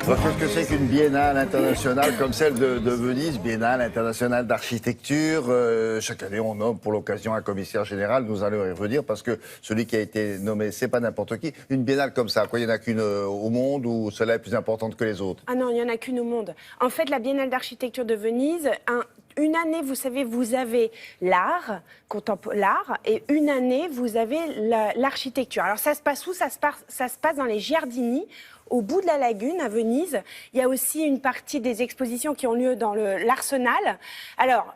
Alors, qu'est-ce que c'est qu'une biennale internationale comme celle de Venise, biennale internationale d'architecture? Chaque année, on nomme pour l'occasion un commissaire général. Nous allons y revenir parce que celui qui a été nommé, c'est pas n'importe qui. Une biennale comme ça, quoi, il n'y en a qu'une au monde ou celle-là est plus importante que les autres? Ah non, il n'y en a qu'une au monde. En fait, la biennale d'architecture de Venise, une année, vous savez, vous avez l'art, et une année, vous avez l'architecture. Alors, ça se passe où? Ça se passe dans les Giardini, au bout de la lagune, à Venise. Il y a aussi une partie des expositions qui ont lieu dans l'Arsenal. Alors,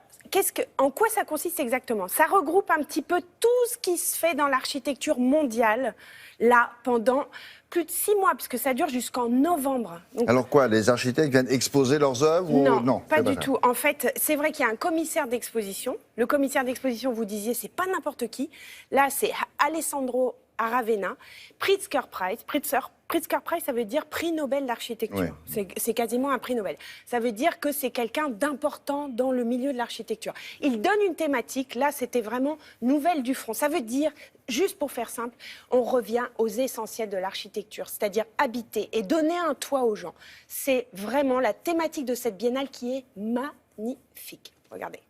en quoi ça consiste exactement? Ça regroupe un petit peu tout ce qui se fait dans l'architecture mondiale, là, pendant plus de 6 mois, puisque ça dure jusqu'en novembre. Donc, alors quoi, les architectes viennent exposer leurs œuvres? Non, pas du tout. En fait, c'est vrai qu'il y a un commissaire d'exposition. Le commissaire d'exposition, vous disiez, c'est pas n'importe qui. Là, c'est Alessandro Aravena, Pritzker Prize. Pritzker Prize, ça veut dire prix Nobel d'architecture. Oui. C'est quasiment un prix Nobel. Ça veut dire que c'est quelqu'un d'important dans le milieu de l'architecture. Il donne une thématique. Là, c'était vraiment nouvelle du front. Ça veut dire, juste pour faire simple, on revient aux essentiels de l'architecture, c'est-à-dire habiter et donner un toit aux gens. C'est vraiment la thématique de cette biennale qui est magnifique. Regardez.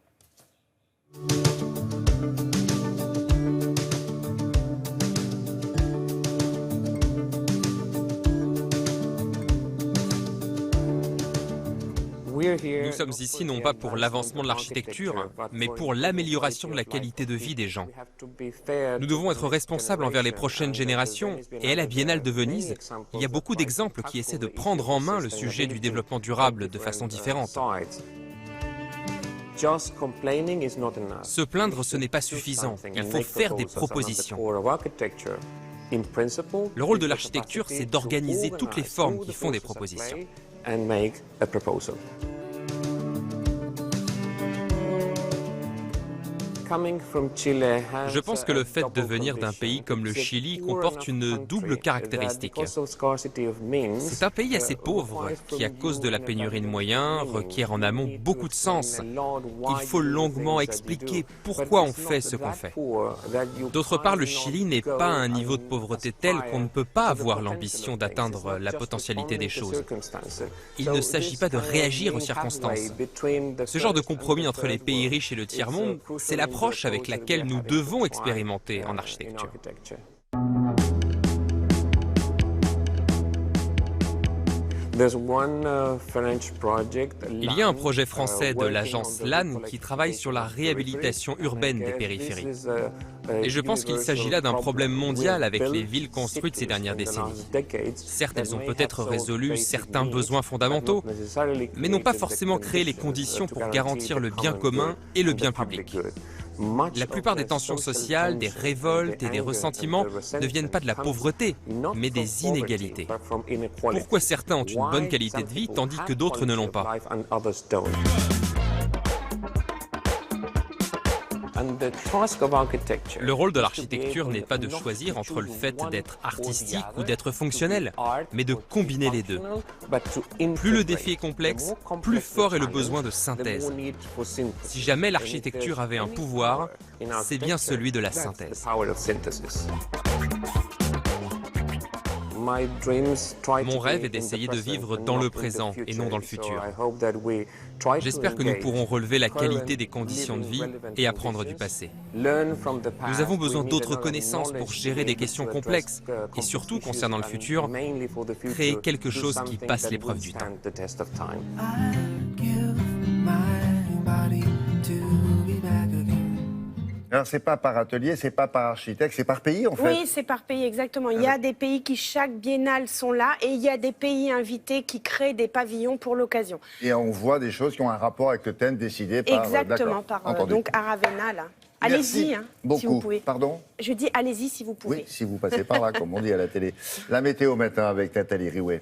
Nous sommes ici non pas pour l'avancement de l'architecture, mais pour l'amélioration de la qualité de vie des gens. Nous devons être responsables envers les prochaines générations, et à la Biennale de Venise, il y a beaucoup d'exemples qui essaient de prendre en main le sujet du développement durable de façon différente. Se plaindre, ce n'est pas suffisant, il faut faire des propositions. Le rôle de l'architecture, c'est d'organiser toutes les formes qui font des propositions. Je pense que le fait de venir d'un pays comme le Chili comporte une double caractéristique. C'est un pays assez pauvre qui, à cause de la pénurie de moyens, requiert en amont beaucoup de sens. Il faut longuement expliquer pourquoi on fait ce qu'on fait. D'autre part, le Chili n'est pas à un niveau de pauvreté tel qu'on ne peut pas avoir l'ambition d'atteindre la potentialité des choses. Il ne s'agit pas de réagir aux circonstances. Ce genre de compromis entre les pays riches et le tiers-monde, c'est l'approche avec laquelle nous devons expérimenter en architecture. Il y a un projet français de l'agence LAN qui travaille sur la réhabilitation urbaine des périphéries. Et je pense qu'il s'agit là d'un problème mondial avec les villes construites ces dernières décennies. Certes, elles ont peut-être résolu certains besoins fondamentaux, mais n'ont pas forcément créé les conditions pour garantir le bien commun et le bien public. La plupart des tensions sociales, des révoltes et des ressentiments ne viennent pas de la pauvreté, mais des inégalités. Pourquoi certains ont une bonne qualité de vie tandis que d'autres ne l'ont pas? Le rôle de l'architecture n'est pas de choisir entre le fait d'être artistique ou d'être fonctionnel, mais de combiner les deux. Plus le défi est complexe, plus fort est le besoin de synthèse. Si jamais l'architecture avait un pouvoir, c'est bien celui de la synthèse. Mon rêve est d'essayer de vivre dans le présent et non dans le futur. J'espère que nous pourrons relever la qualité des conditions de vie et apprendre du passé. Nous avons besoin d'autres connaissances pour gérer des questions complexes et surtout, concernant le futur, créer quelque chose qui passe l'épreuve du temps. Alors, c'est pas par atelier, c'est pas par architecte, c'est par pays, en fait? Oui, c'est par pays, exactement. Il y a des pays qui, chaque biennale, sont là, et il y a des pays invités qui créent des pavillons pour l'occasion. Et on voit des choses qui ont un rapport avec le thème décidé par... Exactement, par donc Aravena, là. Allez-y, hein, si vous pouvez. Pardon? Je dis allez-y si vous pouvez. Oui, si vous passez par là, comme on dit à la télé. La météo maintenant avec Nathalie Riouet.